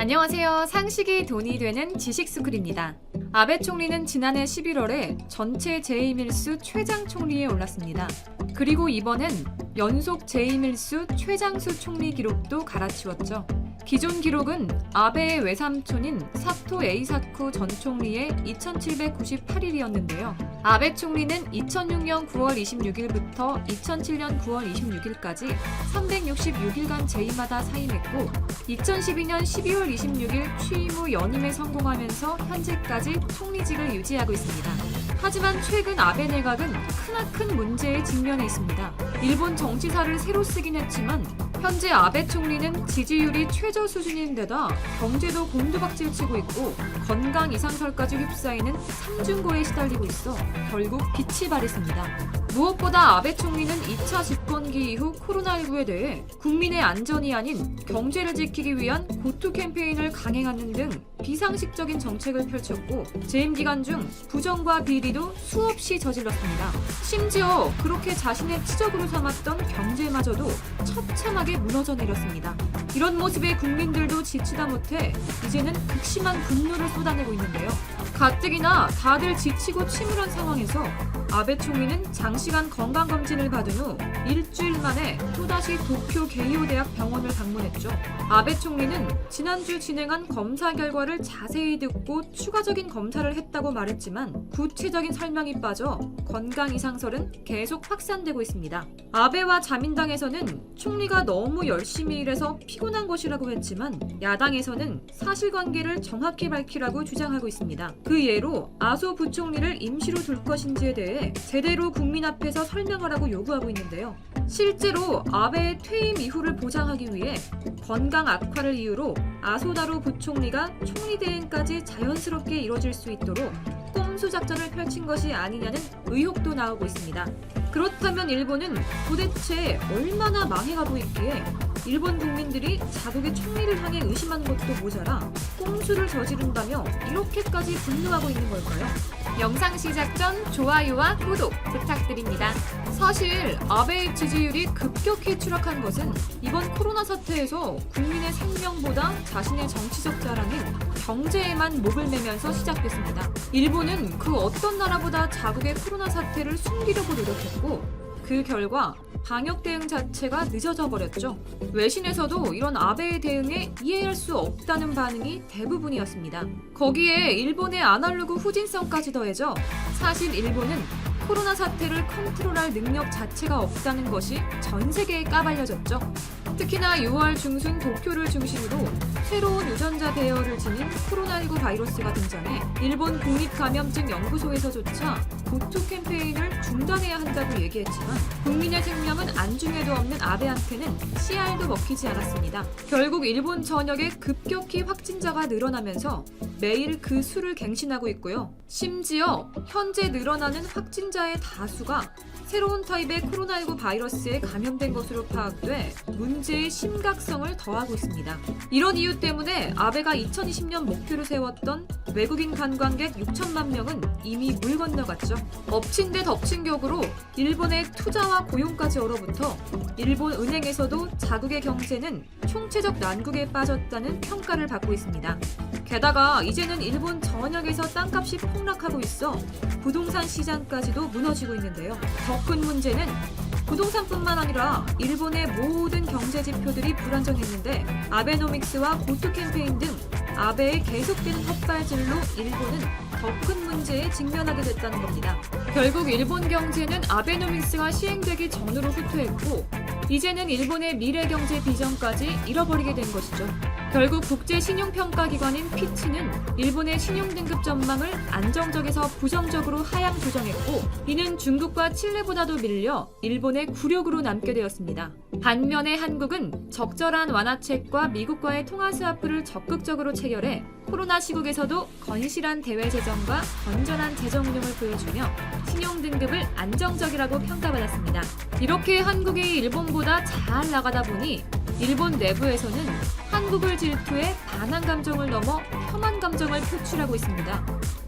안녕하세요. 상식이 돈이 되는 지식스쿨입니다. 아베 총리는 지난해 11월에 전체 재임 일수 최장 총리에 올랐습니다. 그리고 이번엔 연속 재임 일수 최장수 총리 기록도 갈아치웠죠. 기존 기록은 아베의 외삼촌인 사토 에이사쿠 전 총리의 2798일이었는데요. 아베 총리는 2006년 9월 26일부터 2007년 9월 26일까지 366일간 재임하다 사임했고 2012년 12월 26일 취임 후 연임에 성공하면서 현재까지 총리직을 유지하고 있습니다. 하지만 최근 아베 내각은 크나큰 문제에 직면해 있습니다. 일본 정치사를 새로 쓰긴 했지만 현재 아베 총리는 지지율이 최저 수준인데다 경제도 곤두박질치고 있고 건강 이상설까지 휩싸이는 삼중고에 시달리고 있어 결국 빛이 발했습니다. 무엇보다 아베 총리는 2차 집권기 이후 코로나19에 대해 국민의 안전이 아닌 경제를 지키기 위한 고투 캠페인을 강행하는 등 비상식적인 정책을 펼쳤고 재임 기간 중 부정과 비리도 수없이 저질렀습니다. 심지어 그렇게 자신의 치적으로 삼았던 경제마저도 처참하게 무너져 내렸습니다. 이런 모습에 국민들도 지치다 못해 이제는 극심한 분노를 쏟아내고 있는데요. 가뜩이나 다들 지치고 침울한 상황에서 아베 총리는 장시간 건강검진을 받은 후 일주일 만에 또다시 도쿄 게이오 대학 병원을 방문했죠. 아베 총리는 지난주 진행한 검사 결과를 자세히 듣고 추가적인 검사를 했다고 말했지만 구체적인 설명이 빠져 건강 이상설은 계속 확산되고 있습니다. 아베와 자민당에서는 총리가 너무 열심히 일해서 피곤한 것이라고 했지만 야당에서는 사실관계를 정확히 밝히라고 주장하고 있습니다. 그 예로 아소 부총리를 임시로 둘 것인지에 대해 제대로 국민 앞에서 설명하라고 요구하고 있는데요. 실제로 아베의 퇴임 이후를 보장하기 위해 건강 악화를 이유로 아소다로 부총리가 총리 대행까지 자연스럽게 이뤄질 수 있도록 꼼수 작전을 펼친 것이 아니냐는 의혹도 나오고 있습니다. 그렇다면 일본은 도대체 얼마나 망해가고 있기에 일본 국민들이 자국의 총리를 향해 의심하는 것도 모자라 꼼수를 저지른다며 이렇게까지 분노하고 있는 걸까요? 영상 시작 전 좋아요와 구독 부탁드립니다. 사실 아베의 지지율이 급격히 추락한 것은 이번 코로나 사태에서 국민의 생명보다 자신의 정치적 자랑인 경제에만 목을 매면서 시작됐습니다. 일본은 그 어떤 나라보다 자국의 코로나 사태를 숨기려고 노력했고 그 결과 방역 대응 자체가 늦어져 버렸죠. 외신에서도 이런 아베의 대응에 이해할 수 없다는 반응이 대부분이었습니다. 거기에 일본의 아날로그 후진성까지 더해져 사실 일본은 코로나 사태를 컨트롤할 능력 자체가 없다는 것이 전 세계에 까발려졌죠. 특히나 6월 중순 도쿄를 중심으로 새로운 유전자 배열을 지닌 코로나19 바이러스가 등장해 일본 국립감염증연구소에서조차 고투 캠페인을 중단해야 한다고 얘기했지만 국민의 생명은 안중에도 없는 아베한테는 씨알도 먹히지 않았습니다. 결국 일본 전역에 급격히 확진자가 늘어나면서 매일 그 수를 갱신하고 있고요. 심지어 현재 늘어나는 확진자의 다수가 새로운 타입의 코로나19 바이러스에 감염된 것으로 파악돼 문제의 심각성을 더하고 있습니다. 이런 이유 때문에 아베가 2020년 목표로 세웠던 외국인 관광객 6천만 명은 이미 물 건너갔죠. 엎친 데 덮친 격으로 일본의 투자와 고용까지 얼어붙어 일본 은행에서도 자국의 경제는 총체적 난국에 빠졌다는 평가를 받고 있습니다. 게다가 이제는 일본 전역에서 땅값이 폭락하고 있어 부동산 시장까지도 무너지고 있는데요. 더 큰 문제는 부동산뿐만 아니라 일본의 모든 경제 지표들이 불안정했는데 아베노믹스와 고투 캠페인 등 아베의 계속되는 헛발질로 일본은 더 큰 문제에 직면하게 됐다는 겁니다. 결국 일본 경제는 아베노믹스가 시행되기 전으로 후퇴했고 이제는 일본의 미래 경제 비전까지 잃어버리게 된 것이죠. 결국 국제신용평가기관인 피치는 일본의 신용등급 전망을 안정적에서 부정적으로 하향 조정했고 이는 중국과 칠레보다도 밀려 일본의 굴욕으로 남게 되었습니다. 반면에 한국은 적절한 완화책과 미국과의 통화 스와프를 적극적으로 체결해 코로나 시국에서도 건실한 대외 재정과 건전한 재정 운용을 보여주며 신용등급을 안정적이라고 평가받았습니다. 이렇게 한국이 일본보다 잘 나가다 보니 일본 내부에서는 한국을 질투해 반한 감정을 넘어 혐한 감정을 표출하고 있습니다.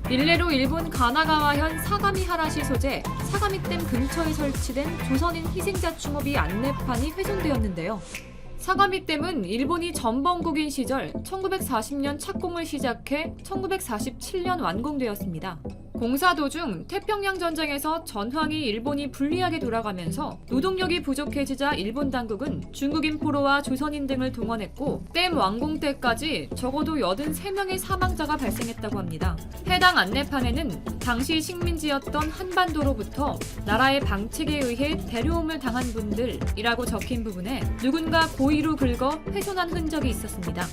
일례로 일본 가나가와현 사가미하라시 소재 사가미댐 근처에 설치된 조선인 희생자 추모비 안내판이 훼손되었는데요. 사가미댐은 일본이 전범국인 시절 1940년 착공을 시작해 1947년 완공되었습니다. 공사 도중 태평양 전쟁에서 전황이 일본이 불리하게 돌아가면서 노동력이 부족해지자 일본 당국은 중국인 포로와 조선인 등을 동원했고 댐 완공 때까지 적어도 83명의 사망자가 발생했다고 합니다. 해당 안내판에는 당시 식민지였던 한반도로부터 나라의 방책에 의해 데려옴을 당한 분들이라고 적힌 부분에 누군가 고의로 긁어 훼손한 흔적이 있었습니다.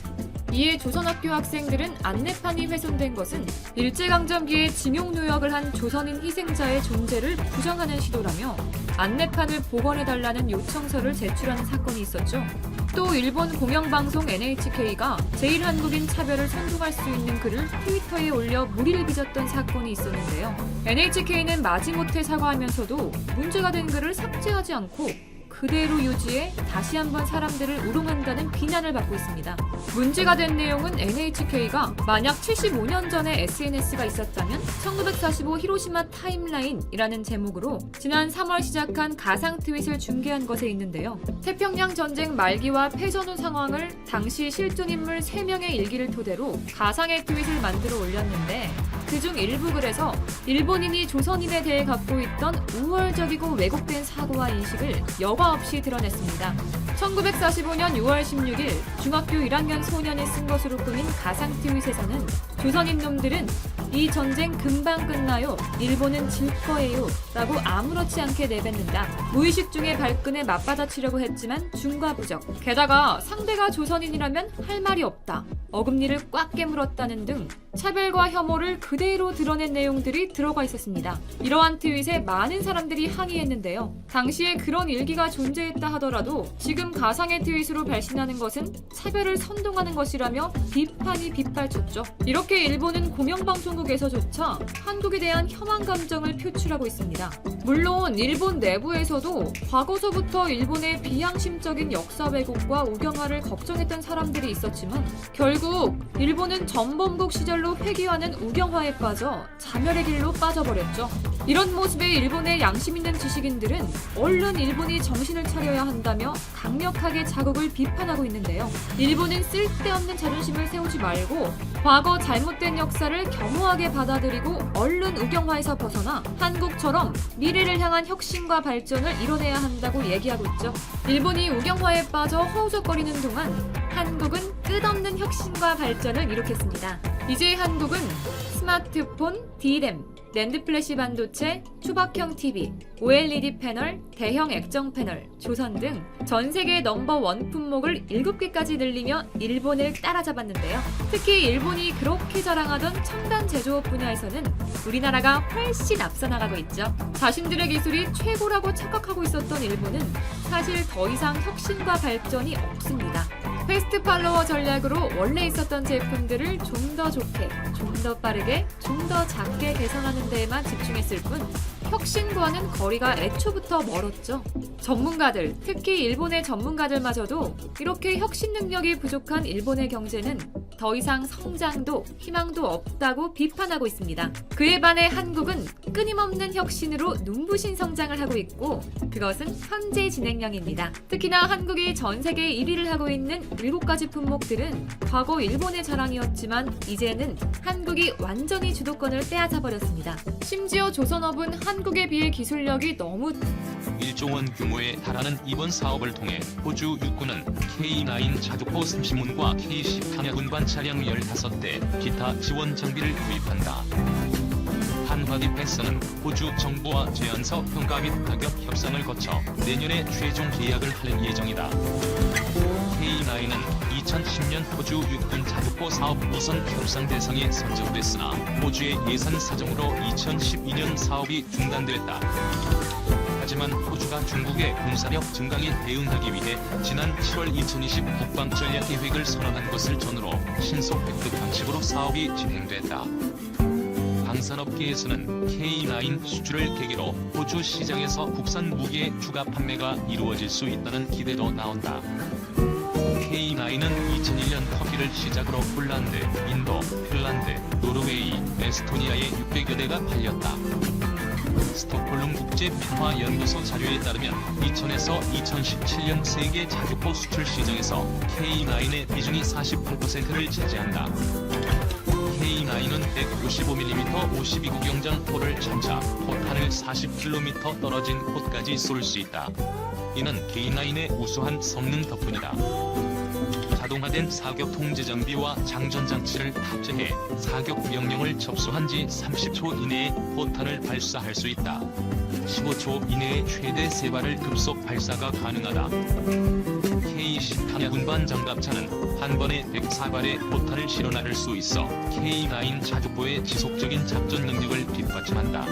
이에 조선학교 학생들은 안내판이 훼손된 것은 일제강점기에 징용노역을 한 조선인 희생자의 존재를 부정하는 시도라며 안내판을 복원해달라는 요청서를 제출하는 사건이 있었죠. 또 일본 공영방송 NHK가 제1한국인 차별을 선동할 수 있는 글을 트위터에 올려 물의를 빚었던 사건이 있었는데요. NHK는 마지못해 사과하면서도 문제가 된 글을 삭제하지 않고 그대로 유지해 다시 한번 사람들을 우롱한다는 비난을 받고 있습니다. 문제가 된 내용은 NHK가 만약 75년 전에 SNS가 있었다면 1945 히로시마 타임라인이라는 제목으로 지난 3월 시작한 가상 트윗을 중계한 것에 있는데요. 태평양 전쟁 말기와 패전 후 상황을 당시 실존 인물 3명의 일기를 토대로 가상의 트윗을 만들어 올렸는데 그중 일부 글에서 일본인이 조선인에 대해 갖고 있던 우월적이고 왜곡된 사고와 인식을 여과 없이 드러냈습니다. 1945년 6월 16일 중학교 1학년 소년이 쓴 것으로 꾸민 가상 트윗에서는 조선인 놈들은 이 전쟁 금방 끝나요. 일본은 질 거예요. 라고 아무렇지 않게 내뱉는다. 무의식 중에 발끈에 맞받아치려고 했지만 중과부적. 게다가 상대가 조선인이라면 할 말이 없다. 어금니를 꽉 깨물었다는 등 차별과 혐오를 그대로 드러낸 내용들이 들어가 있었습니다. 이러한 트윗에 많은 사람들이 항의했는데요. 당시에 그런 일기가 존재했다 하더라도 지금 가상의 트윗으로 발신하는 것은 차별을 선동하는 것이라며 비판이 빗발쳤죠. 이렇게 일본은 공영방송국에서조차 한국에 대한 혐한 감정을 표출하고 있습니다. 물론 일본 내부에서도 과거서부터 일본의 비양심적인 역사 왜곡과 우경화를 걱정했던 사람들이 있었지만 결국 일본은 전범국 시절로 회귀하는 우경화에 빠져 자멸의 길로 빠져버렸죠. 이런 모습에 일본의 양심 있는 지식인들은 얼른 일본이 정신을 차려야 한다며 강력하게 자국을 비판하고 있는데요. 일본은 쓸데없는 자존심을 세우지 말고 과거 잘못된 역사를 겸허하게 받아들이고 얼른 우경화에서 벗어나 한국처럼 미래를 향한 혁신과 발전을 이뤄내야 한다고 얘기하고 있죠. 일본이 우경화에 빠져 허우적거리는 동안 한국은 끝없는 혁신과 발전을 이룩했습니다. 이제 한국은 스마트폰, D램, 랜드 플래시 반도체, 추박형 TV, OLED 패널, 대형 액정 패널, 조선 등 전 세계 넘버1 품목을 7개까지 늘리며 일본을 따라잡았는데요. 특히 일본이 그렇게 자랑하던 첨단 제조업 분야에서는 우리나라가 훨씬 앞서 나가고 있죠. 자신들의 기술이 최고라고 착각하고 있었던 일본은 사실 더 이상 혁신과 발전이 없습니다. 패스트 팔로워 전략으로 원래 있었던 제품들을 좀 더 좋게, 좀 더 빠르게, 좀 더 작게 개선하는 데에만 집중했을 뿐 혁신과는 거리가 애초부터 멀었죠. 전문가들, 특히 일본의 전문가들마저도 이렇게 혁신 능력이 부족한 일본의 경제는 더 이상 성장도 희망도 없다고 비판하고 있습니다. 그에 반해 한국은 끊임없는 혁신으로 눈부신 성장을 하고 있고 그것은 현재 진행형입니다. 특히나 한국이 전 세계 1위를 하고 있는 7가지 품목들은 과거 일본의 자랑이었지만 이제는 한국이 완전히 주도권을 빼앗아 버렸습니다. 심지어 조선업은 한국에 비해 기술력이 너무 1조 원 규모에 달하는 이번 사업을 통해 호주 육군은 K9 자주포 30문과 K10 탄약운반 차량 15대, 기타 지원 장비를 구입한다. 한화 디펜스는 호주 정부와 제안서 평가 및 가격 협상을 거쳐 내년에 최종 계약을 할 예정이다. K9은 2010년 호주 육군 자주포 사업 우선 협상 대상에 선정됐으나 호주의 예산 사정으로 2012년 사업이 중단됐다. 하지만 호주가 중국의 군사력 증강에 대응하기 위해 지난 7월 2020 국방전략계획을 선언한 것을 전후로 신속 획득 방식으로 사업이 진행됐다. 방산업계에서는 K9 수출을 계기로 호주 시장에서 국산 무기의 추가 판매가 이루어질 수 있다는 기대도 나온다. K9은 2001년 터키를 시작으로 폴란드, 인도, 핀란드, 노르웨이, 에스토니아에 600여 대가 팔렸다. 스톡홀름 국제평화연구소 자료에 따르면 2000에서 2017년 세계 자주포 수출 시장에서 K9의 비중이 48%를 차지한다. K9은 155mm 52구경장 포를 장착, 포탄을 40km 떨어진 곳까지 쏠 수 있다. 이는 K9의 우수한 성능 덕분이다. 자동화된 사격 통제 장비와 장전 장치를 탑재해 사격 명령을 접수한 지 30초 이내에 포탄을 발사할 수 있다. 15초 이내에 최대 3발을 급속 발사가 가능하다. K10 탄약 운반 장갑차는 한 번에 104발의 포탄을 실어 나를 수 있어 K9 자주포의 지속적인 작전 능력을 뒷받침한다.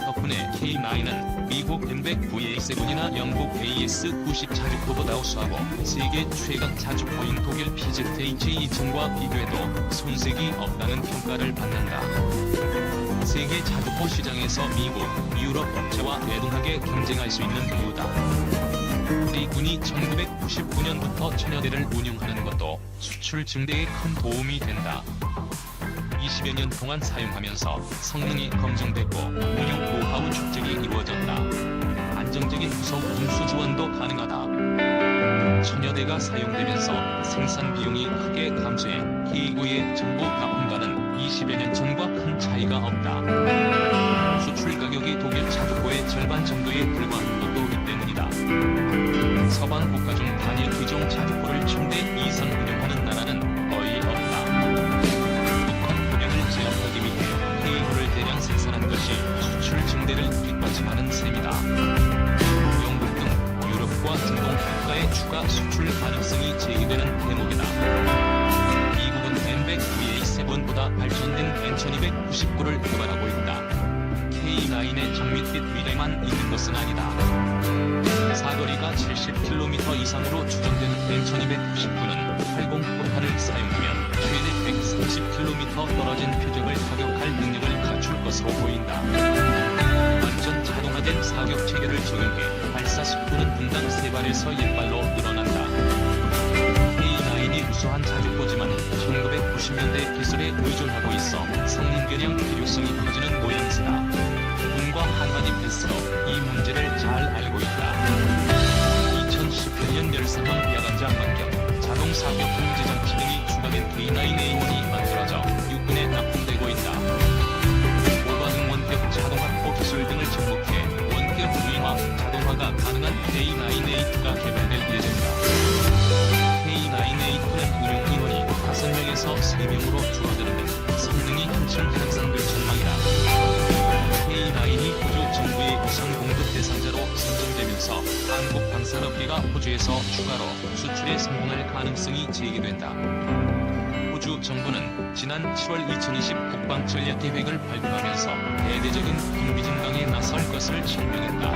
덕분에 K9은 미국 M100VA7이나 영국 AS-90 자주포보다 우수하고 세계 최강 자주포인 독일 PZH-2000과 비교해도 손색이 없다는 평가를 받는다. 세계 자주포 시장에서 미국, 유럽 업체와 대등하게 경쟁할 수 있는 이유다. 우리 군이 1999년부터 천여 대를 운용하는 것도 수출 증대에 큰 도움이 된다. 20여 년 동안 사용하면서 성능이 검증됐고 운용 노하우 축적이 이루어졌다. 안정적인 후속 운수 지원도 가능하다. 천여 대가 사용되면서 생산 비용이 크게 감소해 K9의 정부 납품가는 20여 년 전과 큰 차이가 없다. 수출 가격이 독일 자주포의 절반 정도에 불과한 것도 이 때문이다. 서방 국가 중 단일 기종 자주포를 1000대 이상 운영하는 나라는 거의 없다. 북한 포병을 제압하기 위해 K9를 대량 생산한 것이 수출 증대를 뒷받침하는 셈이다. 영국 등 유럽과 중동 국가의 추가 수출 가능성이 제기되는 대목이다. 미국은 M100VA7보다 발전된 N1299를 개발하고 있다. K9의 정밀빛 위례만 이긴 것은 아니다. 사거리가 70km 이상으로 추정되는 N1299는 80 포탄을 사용하면 최대 130km 떨어진 표적을 타격할 능력을 갖출 것으로 보인다. 완전 자동화된 사격 체계를 적용해 발사 속도는 분당 3발에서 1발로 늘어난다. K9이 우수한 자주포지만 1990년대 기술에 의존하고 있어 성능 개량 필요성이 커지는 모양새다. 군과 한마디 패스로 이 문제를 잘 알고 있다. 2018년 열상황 야간자 반경, 자동 사격 통제 장치 등이 추가된 K9A1이 만들어져 육군에 납품되고 있다. 오버등 원격 자동화포 기술 등을 접목해 원격 무인화, 자동화가 가능한 K9A2가 개발될 예정이다. K9A2는 운용 인원이 5명에서 3명으로 줄어드는 등 성능이 한층 향상될 전망이다. K9이 호주 정부의 우선 공급 대상자로 선정되면서 한국 방산업계가 호주에서 추가로 수출에 성공할 가능성이 제기된다. 호주 정부는 지난 7월 2020 국방전략계획을 발표하면서 대대적인 군비 증강에 나설 것을 설명했다.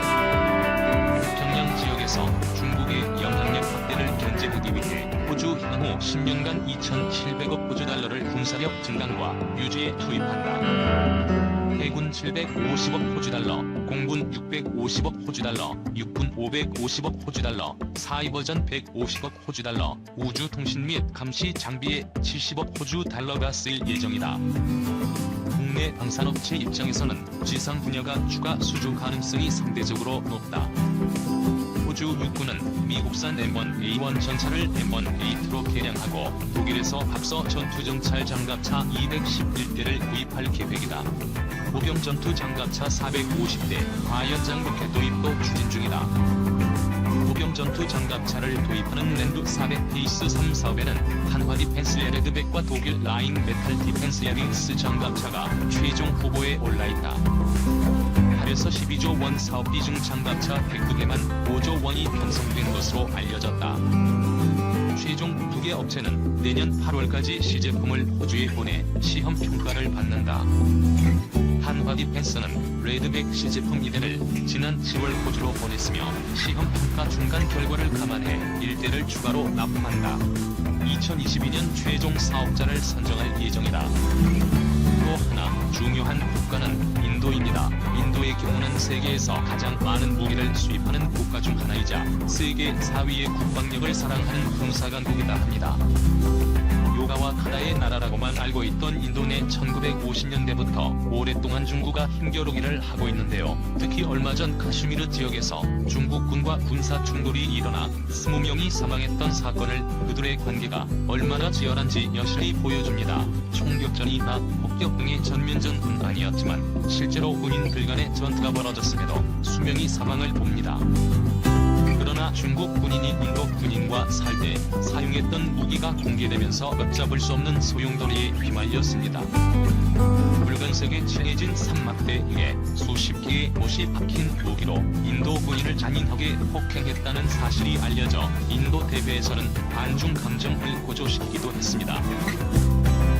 평양 지역에서 중국의 영향력 확대를 견제하기 위해 호주 향후 10년간 2,700억 호주 달러를 군사력 증강과 유지에 투입한다. 해군 750억 호주달러, 공군 650억 호주달러, 육군 550억 호주달러, 사이버전 150억 호주달러, 우주통신 및 감시 장비에 70억 호주달러가 쓰일 예정이다. 국내 방산업체 입장에서는 지상 분야가 추가 수주 가능성이 상대적으로 높다. 호주 육군은 미국산 M1A1 전차를 M1A2로 개량하고 독일에서 합서 전투정찰 장갑차 211대를 구입할 계획이다. 보병 전투 장갑차 450대, 과연장 로켓 도입도 추진 중이다. 보병 전투 장갑차를 도입하는 랜드 400 페이스 3 사업에는 한화 디펜스 레드백과 독일 라인 메탈 디펜스 야링스 장갑차가 최종 후보에 올라있다. 8에서 12조 원 사업 비중 장갑차 102개만 5조 원이 편성된 것으로 알려졌다. 최종 2개 업체는 내년 8월까지 시제품을 호주에 보내 시험 평가를 받는다. 한화 디펜스는 레드백 시제품 2대를 지난 10월 호주로 보냈으며 시험 평가 중간 결과를 감안해 1대를 추가로 납품한다. 2022년 최종 사업자를 선정할 예정이다. 또 하나 중요한 국가는 인도 인도입니다. 인도의 경우는 세계에서 가장 많은 무기를 수입하는 국가 중 하나이자 세계 4위의 국방력을 자랑하는 군사강국이다 합니다. 요가와 카다의 나라라고만 알고 있던 인도는 1950년대부터 오랫동안 중국과 힘겨루기를 하고 있는데요. 특히 얼마 전 카슈미르 지역에서 중국군과 군사 충돌이 일어나 20명이 사망했던 사건을 그들의 관계가 얼마나 치열한지 여실히 보여줍니다. 총격전이나 폭격 등의 전면전은 아니었지만 실제로 군인들 간의 전투가 벌어졌음에도 수명이 사망을 봅니다. 그러나 중국 군인이 인도 군인과 살 때 사용했던 무기가 공개되면서 걷잡을 수 없는 소용돌이에 휘말렸습니다. 붉은색에 칠해진 산막대에 수십 개의 못이 박힌 무기로 인도 군인을 잔인하게 폭행했다는 사실이 알려져 인도 대회에서는 반중 감정을 고조시키기도 했습니다.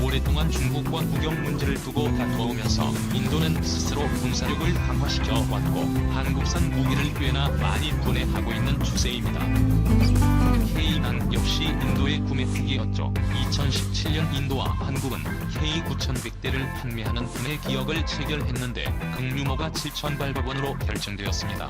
오랫동안 중국과 국영 문제를 두고 다투어오면서 인도는 스스로 군사력을 강화시켜 왔고 한국산 무기를 꽤나 많이 분해하고 있는 추세입니다. K9 역시 인도의 구매 핵이었죠. 2017년 인도와 한국은 K9100대를 판매하는 분해 기억을 체결했는데 극유무가 7,800원으로 결정되었습니다.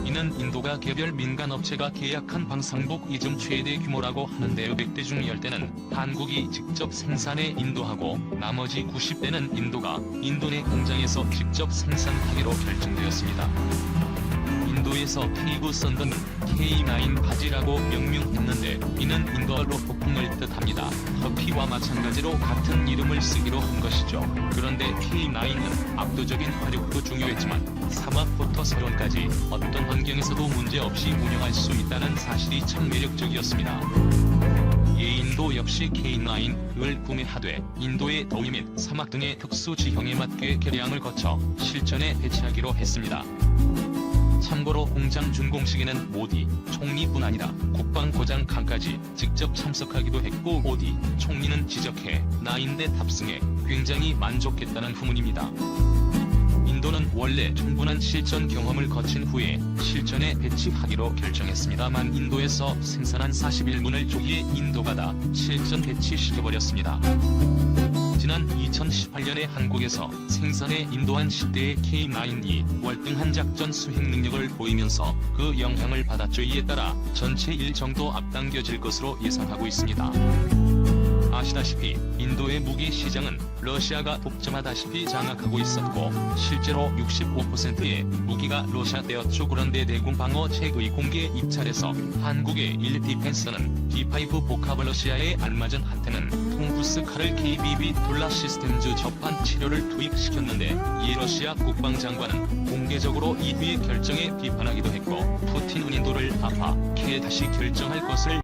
이는 인도가 개별 민간업체가 계약한 방산복 이중 최대 규모라고 하는데요. 100대 중 10대는 한국이 직접 생산해 인도하고 나머지 90대는 인도가 인도내 공장에서 직접 생산하기로 결정되었습니다. 인도에서 K9 썬더는 K9 바지라고 명명했는데 이는 인도어로 폭풍을 뜻합니다. 터키와 마찬가지로 같은 이름을 쓰기로 한 것이죠. 그런데 K9은 압도적인 화력도 중요했지만 사막부터 서론까지 어떤 환경에서도 문제없이 운영할 수 있다는 사실이 참 매력적이었습니다. 예인도 역시 K9을 구매하되 인도의 더위 및 사막 등의 특수 지형에 맞게 개량을 거쳐 실전에 배치하기로 했습니다. 참고로 공장 준공식에는 모디 총리뿐 아니라 국방부장관까지 직접 참석하기도 했고 모디 총리는 지적해 9대 탑승에 굉장히 만족했다는 후문입니다. 인도는 원래 충분한 실전 경험을 거친 후에 실전에 배치하기로 결정했습니다만 인도에서 생산한 41문을 조기에 인도가 다 실전 배치시켜버렸습니다. 지난 2018년에 한국에서 생산해 인도한 10대의 K9이 월등한 작전 수행 능력을 보이면서 그 영향을 받았죠. 이에 따라 전체 일정도 앞당겨질 것으로 예상하고 있습니다. 아시다시피 인도의 무기 시장은 러시아가 독점하다시피 장악하고 있었고 실제로 65%의 무기가 러시아되었죠. 그런데 대공 방어책의 공개 입찰에서 한국의 일디펜스는 D5 복합 러시아에 알맞은 한테는 통구스 칼을 KBB 둘라 시스템즈 접한 치료를 투입시켰는데 이 러시아 국방장관은 공개적으로 이 뒤의 결정에 비판하기도 했고 푸틴은 인도를 아파케 다시 결정할 것을